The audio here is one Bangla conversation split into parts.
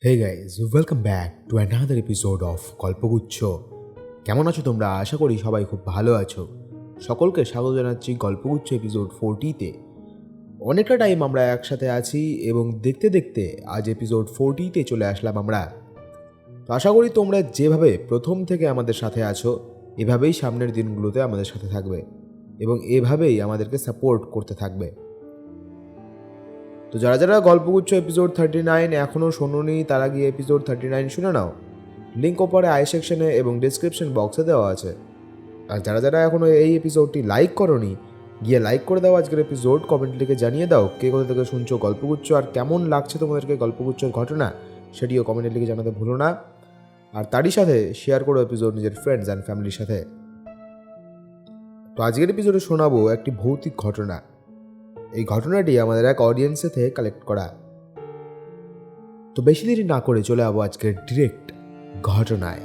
Hey guys, welcome back to another episode of Golpoguccho. কেমন আছো তোমরা? আশা করি সবাই খুব ভালো আছো। সকলকে স্বাগত জানাচ্ছি গল্পগুচ্ছ এপিসোড 40-তে। অনেকটা টাইম আমরা একসাথে আছি এবং দেখতে দেখতে আজ এপিসোড 40-তে চলে আসলাম আমরা। তো আশা করি তোমরা যেভাবে প্রথম থেকে আমাদের সাথে আছো এভাবেই সামনের দিনগুলোতে আমাদের সাথে থাকবে এবং এভাবেই আমাদেরকে সাপোর্ট করতে থাকবে। তো যারা যারা গল্পগুচ্ছ এপিসোড 39 এখনও শোনোনি তারা গিয়ে এপিসোড 39 শুনে নাও। লিঙ্ক ওপরে আই সেকশনে এবং ডিসক্রিপশন বক্সে দেওয়া আছে। আর যারা যারা এখনও এই এপিসোডটি লাইক করোনি গিয়ে লাইক করে দাও আজকের এপিসোড, কমেন্ট লিখে জানিয়ে দাও কে কোথা থেকে শুনছো গল্পগুচ্ছ আর কেমন লাগছে তোমাদেরকে গল্পগুচ্ছর ঘটনা, সেটিও কমেন্টে লিখে জানাতে ভুলো না। আর তারই সাথে শেয়ার করো এপিসোড নিজের ফ্রেন্ডস অ্যান্ড ফ্যামিলির সাথে। তো আজকের এপিসোডে শোনাবো একটি ভৌতিক ঘটনা। এই ঘটনাটি আমাদের এক অডিয়েন্সে থেকে কালেক্ট করা। তো বেশি দেরি না করে চলে যাবো আজকের ডিরেক্ট ঘটনায়।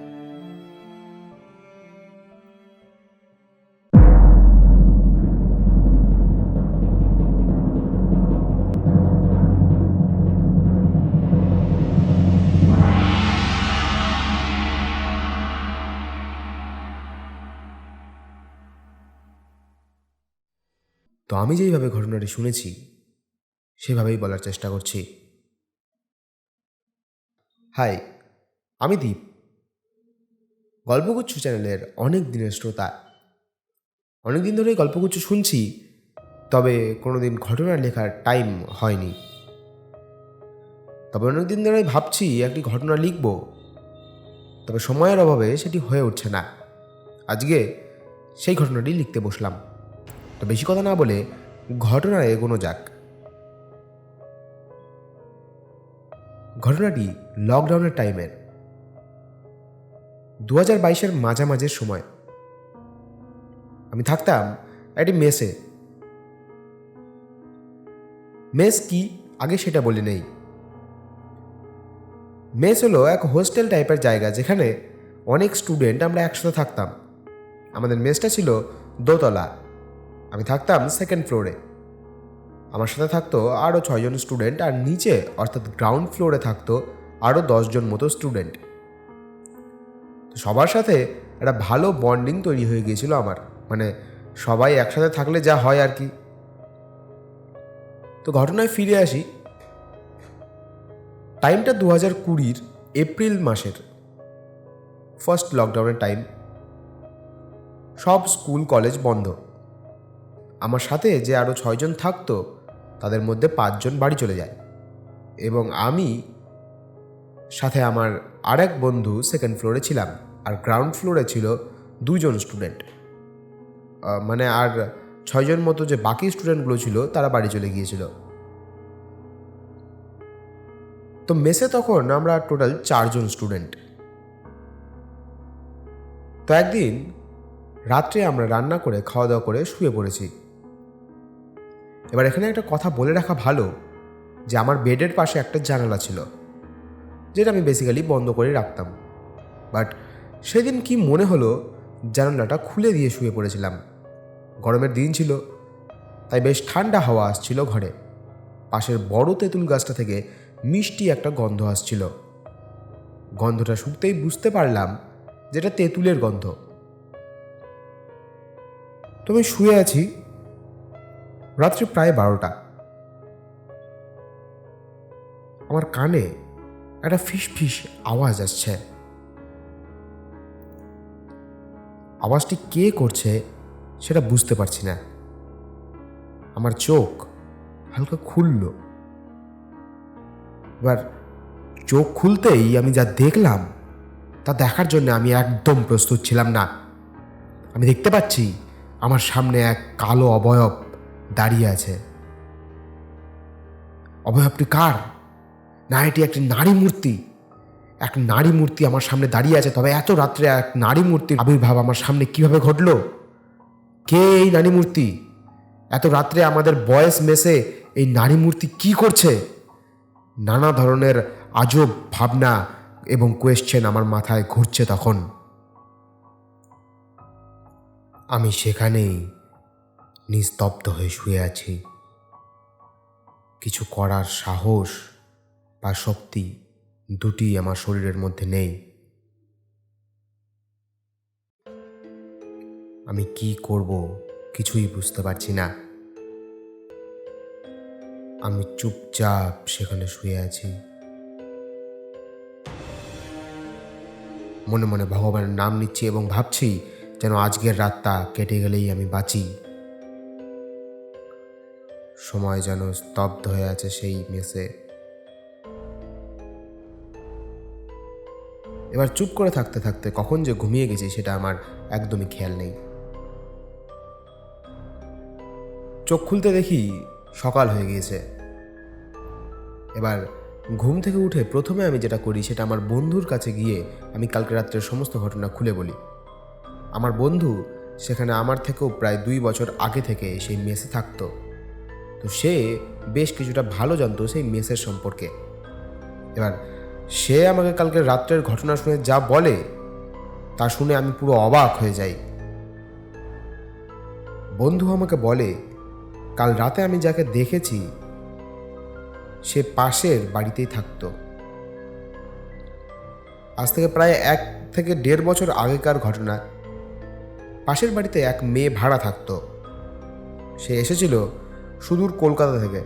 তো আমি যেইভাবে ঘটনাটি শুনেছি সেভাবেই বলার চেষ্টা করছি। হাই, আমি দীপ, গল্পগুচ্ছ চ্যানেলের অনেক দিনের শ্রোতা। অনেক দিন ধরেই গল্পগুচ্ছ শুনছি, তবে কোনো দিন ঘটনা লেখার টাইম হয়নি। তবে অনেক দিন ধরেই ভাবছি একটি ঘটনা লিখব, তবে সময়ের অভাবে সেটি হয়ে উঠছে না। আজকে সেই ঘটনাটি লিখতে বসলাম। তো বেশি কথা না বলে ঘটনায় এগোনো যাক। ঘটনাটি লকডাউনের টাইমের 2022-এর মাঝামাঝির সময়। আমি থাকতাম একটি মেসে। মেস কি আগে সেটা বলে নেই। মেস হলো এক হোস্টেল টাইপের জায়গা যেখানে অনেক স্টুডেন্ট আমরা একসাথে থাকতাম। আমাদের মেসটা ছিল দোতলা। আমি থাকতাম সেকেন্ড ফ্লোরে। আমার সাথে থাকতো আরও 6 জন স্টুডেন্ট, আর নিচে অর্থাৎ গ্রাউন্ড ফ্লোরে থাকতো আরও 10 জন মতো স্টুডেন্ট। সবার সাথে একটা ভালো বন্ডিং তৈরি হয়ে গিয়েছিল আমার, মানে সবাই একসাথে থাকলে যা হয় আর কি। তো ঘটনায় ফিরে আসি। টাইমটা 2020-র এপ্রিল মাসের ফার্স্ট লকডাউনের টাইম। সব স্কুল কলেজ বন্ধ। আমার সাথে যে আরও 6 জন থাকতো তাদের মধ্যে 5 জন বাড়ি চলে যায় এবং আমি সাথে আমার আর এক বন্ধু সেকেন্ড ফ্লোরে ছিলাম, আর গ্রাউন্ড ফ্লোরে ছিল 2 জন স্টুডেন্ট। মানে আর 6 জন মতো যে বাকি স্টুডেন্টগুলো ছিল তারা বাড়ি চলে গিয়েছিল। তো মেসে তখন আমরা টোটাল 4 জন স্টুডেন্ট। তো একদিন রাত্রে আমরা রান্না করে খাওয়া দাওয়া করে শুয়ে পড়েছি। এবার এখানে একটা কথা বলে রাখা ভালো যে আমার বেডের পাশে একটা জানালা ছিল, যেটা আমি বেসিক্যালি বন্ধ করে রাখতাম। বাট সেদিন কি মনে হলো জানালাটা খুলে দিয়ে শুয়ে পড়েছিলাম। গরমের দিন ছিল, তাই বেশ ঠান্ডা হাওয়া আসছিল ঘরে। পাশের বড় তেঁতুল গাছটা থেকে মিষ্টি একটা গন্ধ আসছিল। গন্ধটা শুকতেই বুঝতে পারলাম যেটা তেঁতুলের গন্ধ। তো আমি শুয়ে আছি, রাত্রি প্রায় 12টা। আমার কানে একটা ফিস ফিস আওয়াজ আসছে। আওয়াজটি কে করছে সেটা বুঝতে পারছি না। আমার চোখ হালকা খুলল। এবার চোখ খুলতেই আমি যা দেখলাম তা দেখার জন্য আমি একদম প্রস্তুত ছিলাম না। আমি দেখতে পাচ্ছি আমার সামনে এক কালো অবয়ব দাঁড়িয়ে আছে। অবয়বটি কার? না, এটি একটি নারী মূর্তি। এক নারী মূর্তি আমার সামনে দাঁড়িয়ে আছে। তবে এত রাত্রে এক নারী মূর্তির আবির্ভাব আমার সামনে কিভাবে ঘটল? কে এই নারী মূর্তি? এত রাত্রে আমাদের বয়েজ মেসে এই নারী মূর্তি কি করছে? নানা ধরনের আজব ভাবনা এবং কোয়েশ্চেন আমার মাথায় ঘুরছে। তখন আমি সেখানেই নিস্তব্ধ হয়ে শুয়ে আছি। কিছু করার সাহস বা শক্তি দুটি আমার শরীরের মধ্যে নেই। আমি কি করব কিছুই বুঝতে পারছি না। আমি চুপচাপ সেখানে শুয়ে আছি, মনে মনে ভগবানের নাম নিচ্ছি এবং ভাবছি যেন আজকের রাতটা কেটে গেলেই আমি বাঁচি। সময় যেন স্তব্ধ হয়ে আছে সেই মেসে। এবার চুপ করে থাকতে থাকতে কখন যে ঘুমিয়ে গেছি সেটা আমার একদমই খেয়াল নেই। চোখ খুলতে দেখি সকাল হয়ে গিয়েছে। এবার ঘুম থেকে উঠে প্রথমে আমি যেটা করি সেটা আমার বন্ধুর কাছে গিয়ে আমি কালকে রাত্রের সমস্ত ঘটনা খুলে বলি। আমার বন্ধু সেখানে আমার থেকেও প্রায় 2 বছর আগে থেকে সেই মেসে থাকতো, তো সে বেশ কিছুটা ভালো জানতো সেই মেসের সম্পর্কে। এবার সে আমাকে কালকে রাত্রের ঘটনা শুনে যা বলে তা শুনে আমি পুরো অবাক হয়ে যাই। বন্ধু আমাকে বলে কাল রাতে আমি যাকে দেখেছি সে পাশের বাড়িতেই থাকতো। আজ থেকে প্রায় 1 থেকে 1.5 বছর আগেকার ঘটনা। পাশের বাড়িতে এক মেয়ে ভাড়া থাকতো। সে এসেছিল সুদূর কলকাতা থেকে।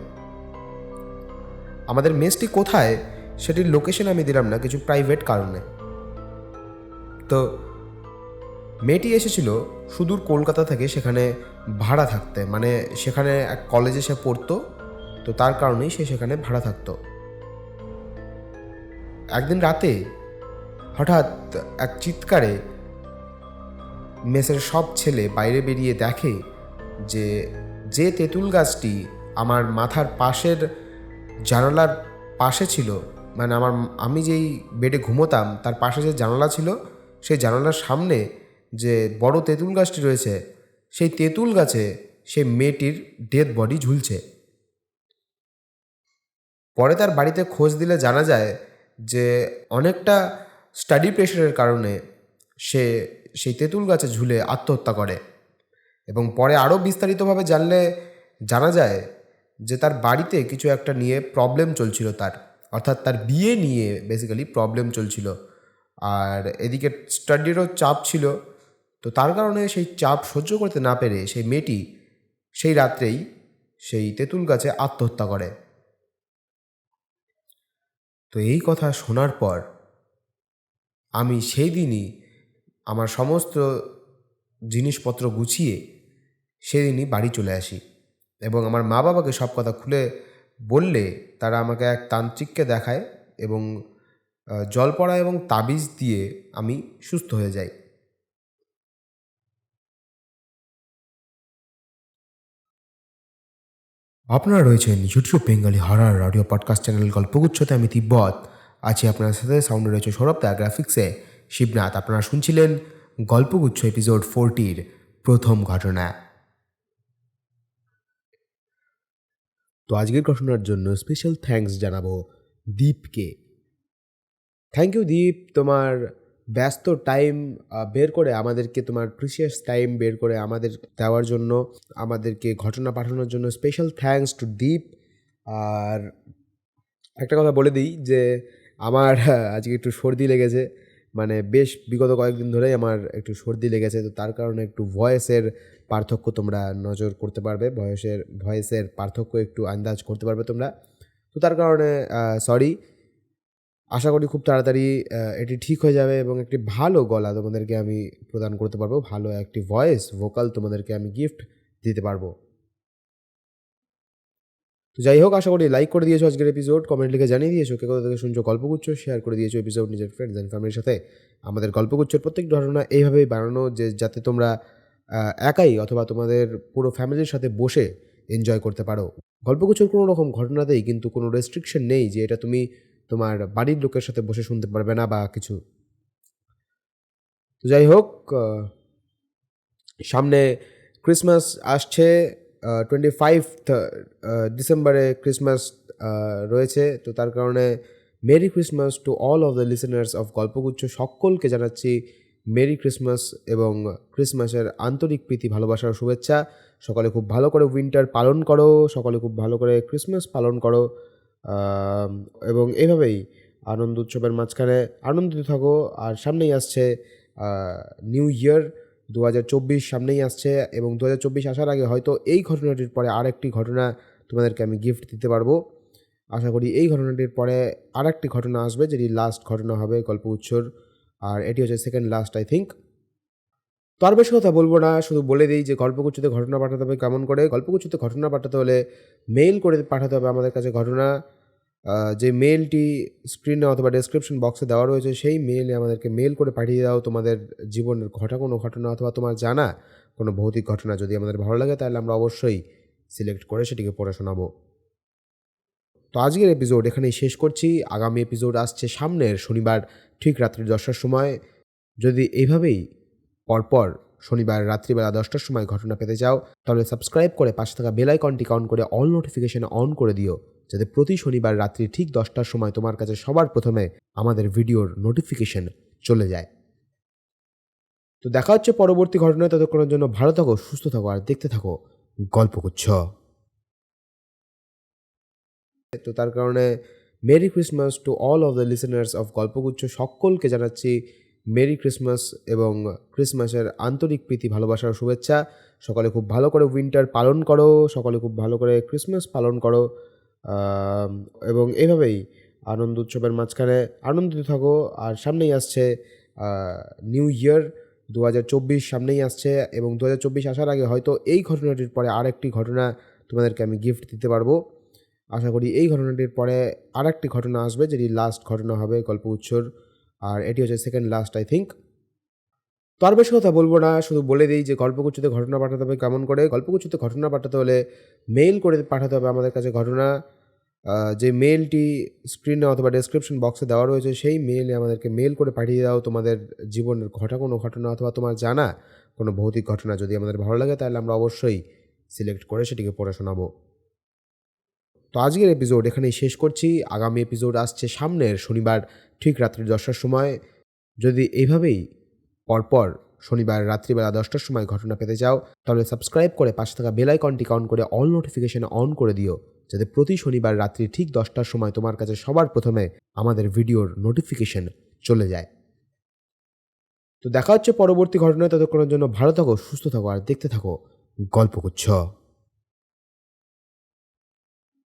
আমাদের মেসটি কোথায় সেটির লোকেশন আমি দিলাম না কিছু প্রাইভেট কারণে। তো মেয়েটি এসেছিল সুদূর কলকাতা থেকে সেখানে ভাড়া থাকতে, মানে সেখানে এক কলেজে সে পড়তো, তো তার কারণেই সে সেখানে ভাড়া থাকতো। একদিন রাতে হঠাৎ এক চিৎকারে মেসের সব ছেলে বাইরে বেরিয়ে দেখে যে যে তেঁতুল গাছটি আমার মাথার পাশের জানালার পাশে ছিল, মানে আমি যেই বেডে ঘুমোতাম তার পাশে যে জানালা ছিল সেই জানালার সামনে যে বড় তেঁতুল গাছটি রয়েছে সেই তেঁতুল গাছে সেই মেয়েটির ডেড বডি ঝুলছে। পরে তার বাড়িতে খোঁজ দিলে জানা যায় যে অনেকটা স্টাডি প্রেশারের কারণে সে সেই তেঁতুল গাছে ঝুলে আত্মহত্যা করে। এবং পরে আরও বিস্তারিতভাবে জানলে জানা যায় যে তার বাড়িতে কিছু একটা নিয়ে প্রবলেম চলছিল, তার অর্থাৎ তার বিয়ে নিয়ে বেসিক্যালি প্রবলেম চলছিল, আর এদিকে স্টাডিরও চাপ ছিল। তো তার কারণে সেই চাপ সহ্য করতে না পেরে সেই মেয়েটি সেই রাত্রেই সেই তেঁতুল গাছে আত্মহত্যা করে। তো এই কথা শোনার পর আমি সেই দিনই আমার সমস্ত জিনিসপত্র গুছিয়ে সেদিনই বাড়ি চলে আসি এবং আমার মা বাবাকে সব কথা খুলে বললে তারা আমাকে এক তান্ত্রিককে দেখায় এবং জলপড়া এবং তাবিজ দিয়ে আমি সুস্থ হয়ে যাই। আপনারা রয়েছেন YouTube Bengali horror audio podcast channel গল্পগুচ্ছতে। আমি তিব্বত আছি আপনার সাথে। সাউন্ডে রয়েছে সৌরভ, দা গ্রাফিক্সে শিবনাথ। আপনারা শুনছিলেন গল্পগুচ্ছ এপিসোড 40-র প্রথম ঘটনা। তো আজকের ঘটনার জন্য স্পেশাল থ্যাঙ্কস জানাবো দীপকে। থ্যাংক ইউ দীপ, তোমার ব্যস্ত টাইম বের করে আমাদেরকে, তোমার প্রিসিয়াস টাইম বের করে আমাদের দেওয়ার জন্য, আমাদেরকে ঘটনা পাঠানোর জন্য স্পেশাল থ্যাঙ্কস টু দীপ। আর একটা কথা বলে দিই যে আমার আজকে একটু সর্দি লেগেছে, মানে বেশ বিগত কয়েকদিন ধরেই আমার একটু সর্দি লেগেছে, তো তার কারণে একটু ভয়েসের পার্থক্য তোমরা নজর করতে পারবে, ভয়েসের পার্থক্য একটু আন্দাজ করতে পারবে তোমরা। তো তার কারণে সরি। আশা করি খুব তাড়াতাড়ি এটি ঠিক হয়ে যাবে এবং একটি ভালো গলা তোমাদেরকে আমি প্রদান করতে পারবো, ভালো একটি ভোকাল তোমাদেরকে আমি গিফট দিতে পারবো। তো যাই হোক, আশা করি লাইক করে দিয়েছো আজকের এপিসোড, কমেন্ট লিখে জানিয়ে দিয়েছো কে কোথা থেকে শুনছো গল্পগুচ্ছ, শেয়ার করে দিয়েছো এপিসোড নিজের ফ্রেন্ডস অ্যান্ড ফ্যামিলির সাথে। আমাদের গল্পগুচ্ছের প্রত্যেক ঘটনা এইভাবেই বানানো যে যাতে তোমরা একাই অথবা তোমাদের পুরো ফ্যামিলির সাথে বসে এনজয় করতে পারো। গল্পগুচ্ছর কোনো রকম ঘটনাতেই কিন্তু কোনো রেস্ট্রিকশন নেই যে এটা তুমি তোমার বাড়ির লোকের সাথে বসে শুনতে পারবে না বা কিছু। তো যাই হোক, সামনে ক্রিসমাস আসছে, 25 ডিসেম্বরে ক্রিসমাস রয়েছে। তো তার কারণে merry Christmas to all of the listeners of Golpoguccho. সকলকে জানাচ্ছি মেরি ক্রিসমাস এবং ক্রিসমাসের আন্তরিক প্রীতি, ভালোবাসার শুভেচ্ছা। সকলে খুব ভালো করে উইন্টার পালন করো, সকলে খুব ভালো করে ক্রিসমাস পালন করো, এবং এভাবেই আনন্দ উৎসবের মাঝখানে আনন্দিত থাকো। আর সামনেই আসছে নিউ ইয়ার 2024 সামনেই আসছে, এবং 2024 আসার আগে হয়তো এই ঘটনাটির পরে আরেকটি ঘটনা তোমাদেরকে আমি গিফট দিতে পারবো। আশা করি এই ঘটনাটির পরে আরেকটি ঘটনা আসবে, যেটি লাস্ট ঘটনা হবে গল্পগুচ্ছর, আর এটি হচ্ছে সেকেন্ড লাস্ট আই থিঙ্ক। তো আর বেশি কথা বলবো না, শুধু বলে দিই যে গল্পগুচ্ছতে ঘটনা পাঠাতে হবে কেমন করে। গল্পগুচ্ছতে ঘটনা পাঠাতে হলে মেইল করে পাঠাতে হবে আমাদের কাছে ঘটনা। যে মেইলটি স্ক্রিনে অথবা ডেসক্রিপশন বক্সে দেওয়া রয়েছে, সেই মেইলে আমাদেরকে মেইল করে পাঠিয়ে দাও তোমাদের জীবনের ঘটা কোনো ঘটনা অথবা তোমার জানা কোনো ভৌতিক ঘটনা। যদি আমাদের ভালো লাগে তাহলে আমরা অবশ্যই সিলেক্ট করে সেটিকে পড়ে শোনাবো। তো আজকের এপিসোড এখানেই শেষ করছি। আগামী এপিসোড আসছে সামনের শনিবার ঠিক রাত্রি 10টার সময়। যদি এইভাবেই পরপর শনিবার রাত্রিবেলা 10টার সময় ঘটনা পেতে চাও, তাহলে সাবস্ক্রাইব করে পাশে থাকা বেল আইকনটি অন করে অল নোটিফিকেশন অন করে দিও, যাতে প্রতি শনিবার রাত্রি ঠিক 10টার সময় তোমার কাছে সবার প্রথমে আমাদের ভিডিওর নোটিফিকেশন চলে যায়। তো দেখা হচ্ছে পরবর্তী ঘটনায়। ততক্ষণের জন্য ভালো থাকো, সুস্থ থাকো, আর দেখতে থাকো গল্পগুচ্ছ। তো তার কারণে merry Christmas to all of the listeners of Golpoguccho. সকলকে জানাচ্ছি মেরি ক্রিসমাস এবং ক্রিসমাসের আন্তরিক প্রীতি, ভালোবাসার শুভেচ্ছা। সকলে খুব ভালো করে উইন্টার পালন করো, সকলে খুব ভালো করে ক্রিসমাস পালন করো, এবং এভাবেই আনন্দ উৎসবের মাঝখানে আনন্দিত থাকো। আর সামনেই আসছে নিউ ইয়ার 2024 সামনেই আসছে, এবং 2024 আসার আগে হয়তো এই ঘটনাটির পরে আরেকটি ঘটনা তোমাদেরকে আমি গিফট দিতে পারবো। আশা করি এই ঘটনাটির পরে আরেকটি ঘটনা আসবে, যেটি লাস্ট ঘটনা হবে গল্পগুচ্ছর, আর এটি হচ্ছে সেকেন্ড লাস্ট আই থিঙ্ক। তো আর বেশি কথা বলবো না, শুধু বলে দিই যে গল্পগুচ্ছতে ঘটনা পাঠাতে হবে কেমন করে। গল্পগুচ্ছতে ঘটনা পাঠাতে হলে মেইল করে পাঠাতে হবে আমাদের কাছে ঘটনা। যে মেইলটি স্ক্রিনে অথবা ডেসক্রিপশন বক্সে দেওয়া রয়েছে, সেই মেইলে আমাদেরকে মেইল করে পাঠিয়ে দাও তোমাদের জীবনের ঘটা কোনো ঘটনা অথবা তোমার জানা কোনো ভৌতিক ঘটনা। যদি আমাদের ভালো লাগে তাহলে আমরা অবশ্যই সিলেক্ট করে সেটিকে পড়ে শোনাবো। তো আজকের এপিসোড এখানেই শেষ করছি। আগামী এপিসোড আসছে সামনের শনিবার ঠিক রাত্রি 10টার সময়। যদি এইভাবেই পরপর শনিবার রাত্রিবেলা 10টার সময় ঘটনা পেতে চাও, তাহলে সাবস্ক্রাইব করে পাশে থাকা বেল আইকনটি অন করে অল নোটিফিকেশন অন করে দিও, যাতে প্রতি শনিবার রাত্রি ঠিক 10টার সময় তোমার কাছে সবার প্রথমে আমাদের ভিডিওর নোটিফিকেশন চলে যায়। তো দেখা হচ্ছে পরবর্তী ঘটনায়। ততক্ষণের জন্য ভালো থাকো, সুস্থ থাকো, আর দেখতে থাকো গল্পগুচ্ছ।